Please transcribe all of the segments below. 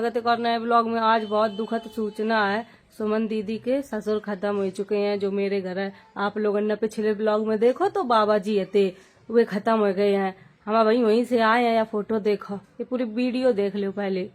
स्वागत है नए ब्लॉग में। आज बहुत दुखद सूचना है, सुमन दीदी के ससुर खत्म हो चुके हैं जो मेरे घर है। आप लोगों ने पिछले ब्लॉग में देखो तो बाबा जी थे, वे खत्म हो गए हैं। हम भाई वहीं से आए हैं, या फोटो देखो, ये पूरी वीडियो देख लो पहले।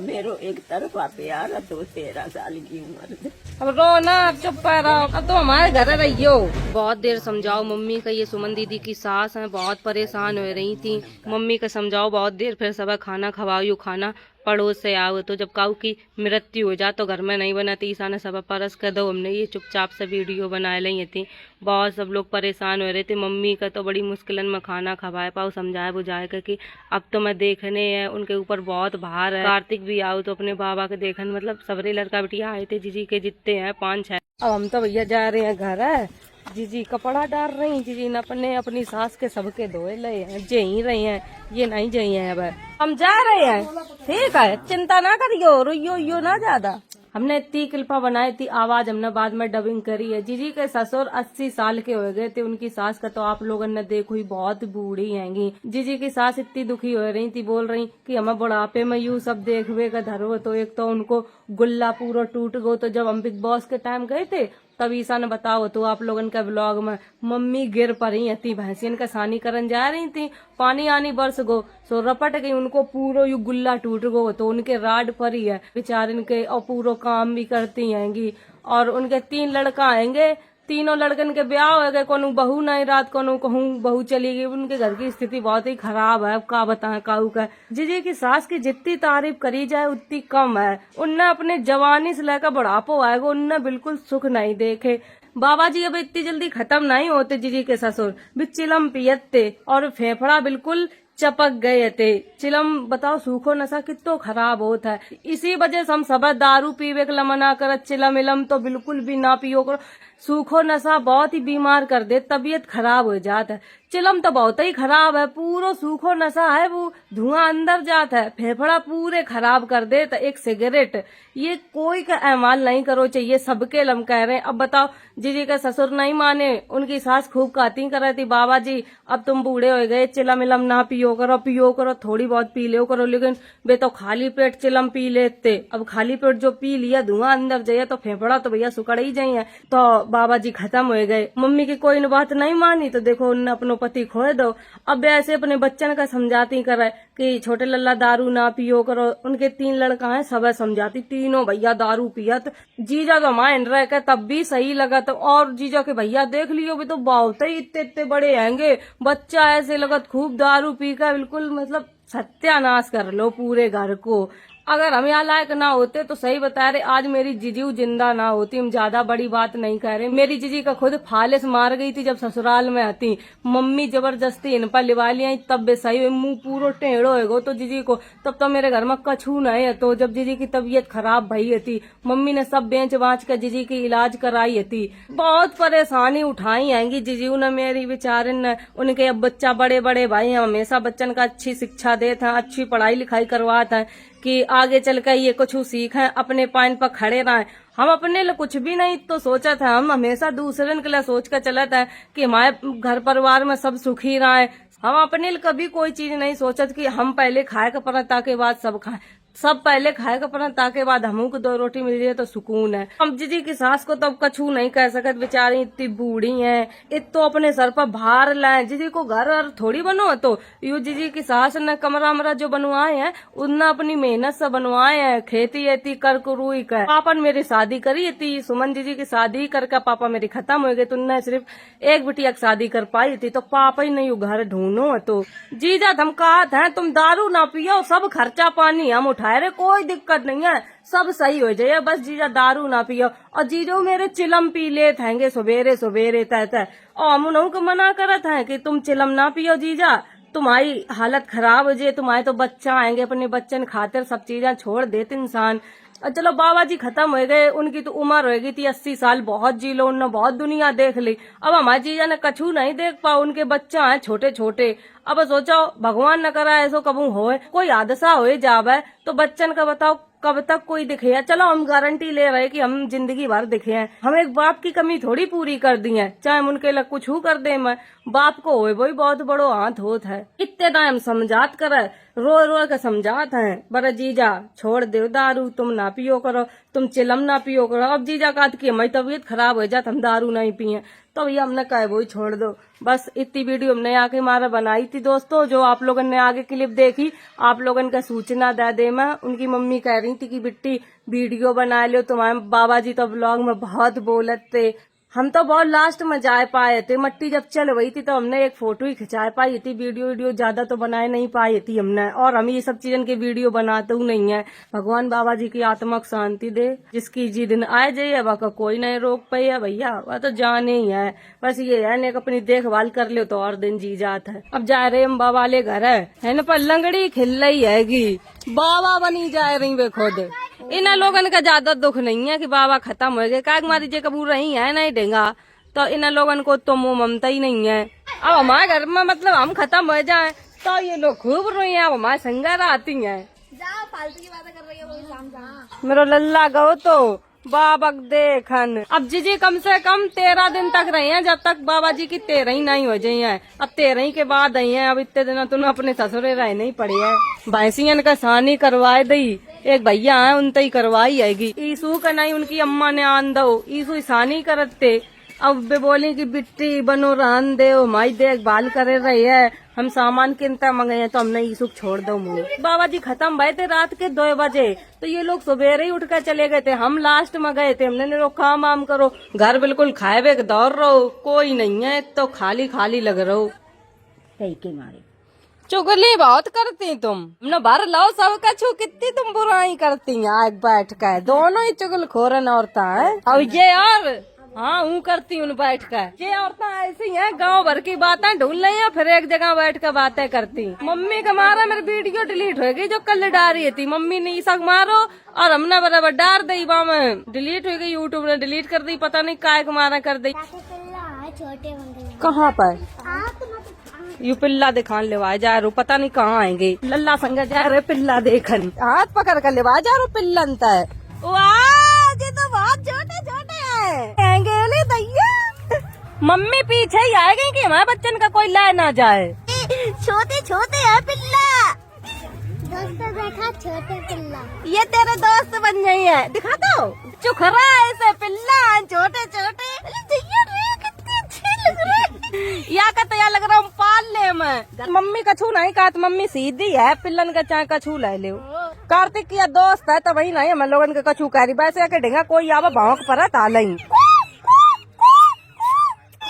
मेरो एक तरफा प्यार है, तो 13 साल की उम्र से। अब रो ना, अब चुप रहो, अब तो हमारे घर रहियो। बहुत देर समझाओ मम्मी का, ये सुमन दीदी की सास है, बहुत परेशान हो रही थी। मम्मी का समझाओ बहुत देर, फिर सब खाना खवाओ, खाना पड़ोस से आओ। तो जब काऊ की मृत्यु हो जा तो घर में नहीं बनाती, ईसा ने सब परस कर दो। हमने ये चुपचाप से वीडियो बना ली थी। बहुत सब लोग परेशान हो रहे थे। मम्मी का तो बड़ी मुश्किलन में खाना खवाए पाओ, समझाए बुझाए कि अब तो मैं देखने है, उनके ऊपर बहुत भार है। कार्तिक भी आओ तो अपने बाबा के देखने, मतलब सबरे लड़का बिटिया आए थे, जीजी के जितने हैं 5-6। अब हम तो भैया जा रहे हैं घर है। जीजी कपड़ा डाल रही, जीजी ने अपनी सास के सबके धोए ले हैं, जे ही रही हैं, ये नहीं जई हैं। अब हम जा रहे हैं, ठीक है, चिंता ना करियो, रोइयो ना ज्यादा। हमने इतनी क्लिपा बनाई थी, आवाज हमने बाद में डबिंग करी है। जीजी के ससुर 80 साल के हो गए थे। उनकी सास का तो आप लोगों ने देखो ही, बहुत बूढ़ी हैंगी। जीजी की सास इतनी दुखी हो रही थी, बोल रही कि हमें बुढ़ापे में यूं सब देखवे का धरो। तो एक तो उनको गुल्ला पूरा टूट गो। तो जब हम बिग बॉस के टाइम गए थे तब ईसा ने बताओ तो आप लोगन का ब्लॉग में, मम्मी गिर पड़ी थी, भैंसियन का सानी करन जा रही थी, पानी आनी बरस गो, सो रपट गई, उनको पूरो यू गुल्ला टूट गो। तो उनके राड पर ही है बेचारिन के, और पूरो काम भी करती हैंगी। और उनके 3 लड़का आएंगे, तीनों लड़कन के ब्याह हो गए, कोनो बहू नहीं रात, कोनो कहूँ बहू चली गई। उनके घर की स्थिति बहुत ही खराब है। अब का बताएं काऊ का। जीजी की सास की जितनी तारीफ करी जाए उतनी कम है। उनने अपने जवानी से लेकर बुढ़ापो आएगा, उनने बिल्कुल सुख नहीं देखे। बाबा जी अब इतनी जल्दी खत्म नहीं होते। जीजी के ससुर भी चिलम पियत थे और फेफड़ा बिल्कुल चपक गए थे। चिलम बताओ, सूखो नशा कितो खराब होता है। इसी वजह से हम सब दारू पीवे के मना कर, चिलम इलम तो बिल्कुल भी ना पियो करो। सूखो नशा बहुत ही बीमार कर दे, तबीयत खराब हो जाता है। चिलम तो बहुत ही खराब है, पूरा सूखो नशा है, वो धुआं अंदर जाता है, फेफड़ा पूरे खराब कर देता। एक सिगरेट ये कोई का अहमाल नहीं करो चाहिए, सबके लम कह रहे हैं। अब बताओ, जीजी का ससुर नहीं माने, उनकी सास खूब कहती कर रही थी, बाबा जी अब तुम बूढ़े हो गए, चिलम इलम ना पियो करो, थोड़ी बहुत पी लो करो। लेकिन वे तो खाली पेट चिलम पी लेते। अब खाली पेट जो पी लिया, धुआं अंदर जाए तो फेफड़ा तो भैया सुकड़ ही जाइए। तो बाबा जी खत्म हो गए। मम्मी की कोई बात नहीं मानी तो देखो उन्हें अपनो पति खोए दो। अब ऐसे अपने बच्चन का समझाती कर कि छोटे लल्ला दारू ना पियो करो। उनके 3 लड़का है, सब समझाती, तीनों भैया दारू पियत। जीजा तो मान रहे के तब भी सही लगा। तो और जीजा के भैया देख लियो, भी तो बहुत ही इतने बड़े हैंगे, बच्चा ऐसे लगत खूब दारू पी कर बिल्कुल मतलब सत्यानाश कर लो पूरे घर को। अगर हम यहाँ लायक ना होते तो सही बता रहे, आज मेरी जीजू जिंदा ना होती। हम ज्यादा बड़ी बात नहीं कह रहे। मेरी जीजी का खुद फालिस मार गई थी जब ससुराल में आती। मम्मी जबरदस्ती इन पर लिवा लिया, तब भी सही मुंह पूरा टेढ़ो है तो जीजी को, तब तो मेरे घर में कछू नहीं है। तो जब जीजी की तबीयत खराब भई थी, मम्मी ने सब बेच बाँच कर जीजी की इलाज कराई थी। बहुत परेशानी उठाई आएंगी जीजू ने मेरी बेचारिन ने। उनके अब बच्चा बड़े बड़े भाई हैं, हमेशा बच्चन का अच्छी शिक्षा देते हैं, अच्छी पढ़ाई लिखाई करवाते हैं कि आगे चल कर ये कुछ सीखें, अपने पाइन पर खड़े रहें। हम अपने लिए कुछ भी नहीं तो सोचा था, हम हमेशा दूसरे के लिए सोच कर चला था कि हमारे घर परिवार में सब सुखी रहे। हम अपने लिए कभी कोई चीज नहीं सोचत कि हम पहले खाए का पड़ा ताकि बाद सब खाएं। सब पहले खाएगा पर ताके बाद हमू को 2 रोटी मिल जाए तो सुकून है। हम जीजी की सास को तब कछू नहीं कह सकत, बेचारी इतनी बूढ़ी हैं, तो अपने सर पर भार लाए। जीजी को घर और थोड़ी बनो, तो यू जीजी की सास ने कमरा मरा जो बनवाए हैं उनने अपनी मेहनत से बनवाए हैं, खेती एती कर कुरुई कर। पापा ने मेरी शादी करी थी, सुमन जीजी की शादी करके पापा मेरी खत्म हो गई, तो उनने सिर्फ एक बिटिया की शादी कर पाई थी। तो पापा ही नहीं घर ढूंढो। तो जीजा हम कहा था तुम दारू ना पियो, सब खर्चा पानी हम उठाए रे, कोई दिक्कत नहीं है, सब सही हो जाए, बस जीजा दारू ना पियो। और जीजो मेरे चिलम पी ले थेंगे सवेरे सवेरे तय। और हम उन्हों को मना करत है कि तुम चिलम ना पियो जीजा, तुम्हारी हालत खराब हो जाए, तुम्हारे तो बच्चा आएंगे, अपने बच्चन खातिर सब चीजें छोड़ देते इंसान। और चलो बाबा जी खत्म हो गए, उनकी तो उम्र हो गई थी 80 साल, बहुत जी लो, उन्होंने बहुत दुनिया देख ली। अब हमारी जीजा ने कछू नहीं देख पाओ, उनके बच्चा है छोटे छोटे। अब सोचो भगवान न करा ऐसो कबू होए, कोई हादसा हो जावे तो बच्चन का बताओ कब तक कोई दिखे है। चलो हम गारंटी ले रहे कि हम जिंदगी भर दिखे हैं, हम एक बाप की कमी थोड़ी पूरी कर दी है, चाहे उनके लग कुछ कर दे। मैं बाप को होए वही बहुत बड़ो हाथ होत है। इतने टाइम समझात करे, रो रो के समझात है, बड़ा जीजा छोड़ दो दारू, तुम ना पियो करो, तुम चिलम ना पियो करो। अब जीजा कहत की हमारी तबीयत खराब हो जात, हम दारू नहीं पिए, तो भैया हमने कहे वही छोड़ दो। बस इतनी वीडियो हमने आके हमारा बनाई थी दोस्तों, जो आप लोगों ने आगे क्लिप देखी, आप लोगों का सूचना दे दे। मैं उनकी मम्मी कह रही थी कि बिट्टी वीडियो बना लो, तुम्हारे बाबा जी तो ब्लॉग में बहुत बोलत थे। हम तो बहुत लास्ट में जा पाए थे, मट्टी जब चल रही थी तो हमने एक फोटो ही खिंचा पाई थी, वीडियो ज्यादा तो बनाए नहीं पाई थी हमने। और हम ये सब चीजन के वीडियो बनाते हूँ नहीं है। भगवान बाबा जी की आत्मा को शांति दे, जिसकी जी दिन आए जाइए वह कोई नहीं रोक पाई है भैया, वह तो जाने ही है। बस ये है ने अपनी देखभाल कर ले तो और दिन जी जाता है। अब जा रहे हम बाबा ले घर है न, पर लंगड़ी खिल रही हैगी, बाबा बनी जा रही वे खुद। इन लोगन का ज्यादा दुख नहीं है कि बाबा खत्म हो गए, काग मारी जे कबूर रही है नहीं देगा, तो इन लोगन को तो मुंह ममता ही नहीं है। अब हमारे घर में मतलब हम खत्म हो जाए तो ये लोग खूब रोई है, अब हमारे संगर आती है। फालतू की बातें कर रही है वो शाम। मेरा लल्ला गो तो बाबा देखन। अब जी कम से कम 13 दिन तक रही हैं, जब तक बाबा जी की 13 ही नहीं हो जाई है। अब 13 ही के बाद आई है। अब इतने दिन तुम अपने ससुरे रह नहीं पड़ी है। भैंसियन का सानी करवाए दी, एक भैया है उनते ही करवाई आएगी। ईसू का नहीं उनकी अम्मा ने आन दो, ईसू सानी करते। अब वे बोली कि बिट्टी बनो रहन दे, हमारी देखभाल करे रही है, हम सामान किनता मंगे हैं तो हमने ईसु छोड़ दो मुँह। बाबा जी खत्म भये थे रात के 2 बजे, तो ये लोग सवेरे ही उठ कर चले गए थे। हम लास्ट में गए थे, हमने रोका काम करो, घर बिल्कुल खाए वे दौड़ रहो, कोई नहीं है, तो खाली खाली लग रहो। कई के मारे चुगली बहुत करती तुम, न भर लो सब कछु, कितनी तुम बुराई करती हैं। आग बैठ कर दोनों ही चुगल खोरन औरता है। और ये और हाँ हूँ करती हूँ बैठ कर, ये औरतें ऐसी हैं, गांव भर की बातें ढूंढ रही हैं, फिर एक जगह बैठ कर बातें करती। मम्मी का मारा मेरी वीडियो डिलीट हो गई, जो कल डाली थी मम्मी ने ईसक मारो, और हमने बराबर डार दी, में डिलीट हो गई, यूट्यूब ने डिलीट कर दी, पता नहीं काय को मारा कर दी। छोटे कहाँ पर यू पिल्ला दिखान लेवा जा रो, पता नहीं कहाँ आएंगे। लल्ला संग जा रहे पिल्ला देखन, हाथ पकड़ कर लेवा जा रो पिल्लन तय। वाह ये तो बहुत छोटे छोटे हैं दैया। मम्मी पीछे ही आएगी कि हमारे बच्चन का कोई ले ना जाए। छोटे छोटे है पिल्ला, दोस्त देखा छोटे पिल्ला, ये तेरे दोस्त बन गई है, दिखा दो चुखरा ऐसे पिल्ला छोटे छोटे, कितने अच्छे लग रहे। या का तैयार लग रहा हूँ पाल ले मैं। मम्मी कछू नहीं कहा, मम्मी सीधी है, पिल्लन का चाहे कछू ले ले। कार्तिक की दोस्त है तो वही नहीं हम लोगन के कछू कह रही, वैसे के ढेंगा कोई आवा भावक पर तालई।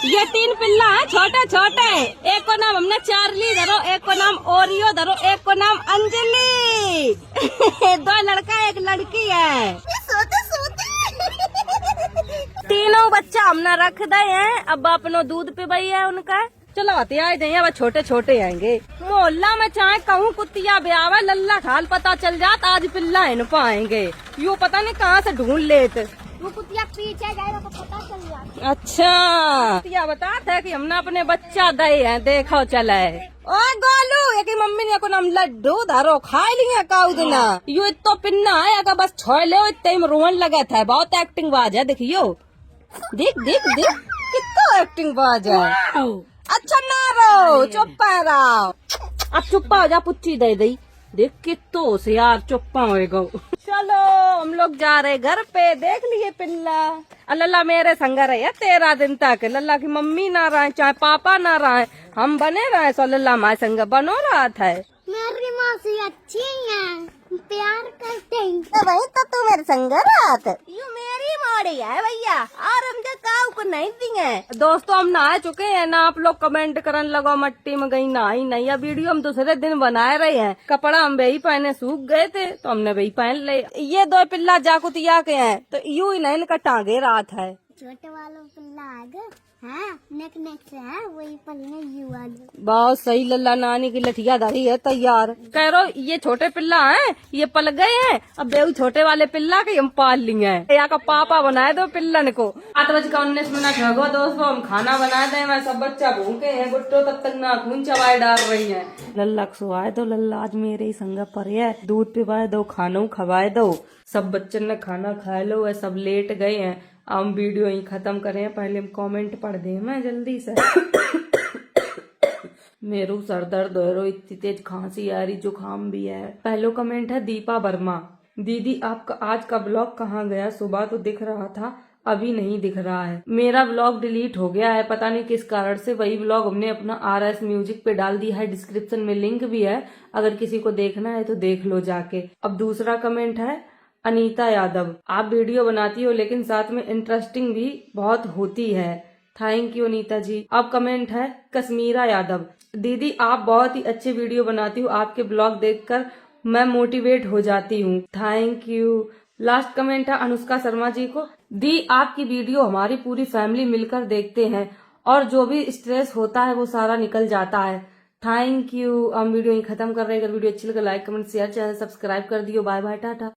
ये 3 पिल्ला है छोटे छोटे, एक को नाम हमने चार्ली धरो, एक को नाम ओरियो धरो, एक को नाम अंजलि। 2 लड़का 1 लड़की है। सोते सोते तीनों बच्चा हमने रख दे हैं, अब अपनो दूध पिबाई है उनका। चलो आते आए जाइए, अब छोटे छोटे आएंगे। मोहल्ला में चाहे कहूँ कुतिया ब्याह लल्ला खाल पता चल जात, आज पिल्ला इन पाएंगे, यू पता नहीं कहाँ से ढूंढ लेते। वो कुतिया पीछे जाएगा तो पता चल जाएगा। अच्छा कुतिया बताता है कि हमने अपने बच्चा दे हैं, देखो चले। ओ गोलू एक मम्मी ने को नाम लड्डू धरो खाई लिया काउ दिना, यू इतो पिन्ना है का बस छोड़ ले, इतने में रोन लगा था, बहुत एक्टिंग बाज है, देखियो देख देख देख कितना एक्टिंग बाज है। अच्छा ना रो चुप रहो, अब चुप्पा हो जा, पुच्ची दे दी, देख कितो से यार चुप्पा होएगा। चलो हम लोग जा रहे घर पे, देख लिए पिल्ला। लल्ला मेरे संग रहे 13 दिन तक, लल्ला की मम्मी ना रहे चाहे पापा ना रहे, हम बने रहे, सो लल्ला हमारे संग बनो रहा था। मेरी मौसी अच्छी है, प्यार करते हैं, तो वही तो तू मेरे संग रात, यू मेरी मोड़ी है भैया, और हम जो काऊ को नहीं देंगे। दोस्तों हम नहा चुके हैं ना, आप लोग कमेंट करने लगो मट्टी में गई नहाई नहीं, या वीडियो हम दूसरे दिन बनाए रहे हैं, कपड़ा हम वही पहने सूख गए थे तो हमने वही पहन ले। ये 2 पिल्ला जाकुतिया के हैं, तो यू ही नहीं इनका टांगे रात है। छोटे वालों पिल्ला आ गए। हाँ नेक नेक से है वही पर यू वाले। बहुत सही लल्ला, नानी की लठिया धरी है तैयार। कह रो ये छोटे पिल्ला हैं, ये पल गए हैं, अब बेऊ छोटे वाले पिल्ला के हम पाल लिए हैं। यहाँ का पापा बनाए दो पिल्लन को। 8:19 हो गो दोस्तों, हम खाना बनाए थे, मैं सब बच्चा भूखे हैं, गुट्टो तब तक नाखून चबाए डाल रही है। लल्ला को सुवाए दो, लल्ला आज मेरे ही संग पर है, दूध पिवाए दो, खाना खवाए दो। सब बच्चन ने खाना खाए लो है, सब लेट गए हैं। हम वीडियो ही खत्म करें, पहले हम कमेंट पढ़ दे मैं जल्दी से। मेरू सर दर्द हो रहा, इतनी तेज खांसी आ रही, जुकाम भी है। पहलो कमेंट है दीपा वर्मा, दीदी आपका आज का ब्लॉग कहाँ गया? सुबह तो दिख रहा था, अभी नहीं दिख रहा है। मेरा ब्लॉग डिलीट हो गया है, पता नहीं किस कारण से। वही ब्लॉग हमने अपना RS म्यूजिक पे डाल दिया है, डिस्क्रिप्शन में लिंक भी है, अगर किसी को देखना है तो देख लो जाके। अब दूसरा कमेंट है अनीता यादव, आप वीडियो बनाती हो लेकिन साथ में इंटरेस्टिंग भी बहुत होती है, थैंक यू अनीता जी। अब कमेंट है कश्मीरा यादव, दीदी आप बहुत ही अच्छे वीडियो बनाती हो, आपके ब्लॉग देखकर मैं मोटिवेट हो जाती हूँ, थैंक यू। लास्ट कमेंट है अनुष्का शर्मा जी को, दी आपकी वीडियो हमारी पूरी फैमिली मिलकर देखते हैं और जो भी स्ट्रेस होता है वो सारा निकल जाता है, थैंक यू। हम वीडियो ही खत्म कर रहे हैं। अगर वीडियो अच्छी लगे like comment share, channel subscribe कर दियो। Bye bye, Tata.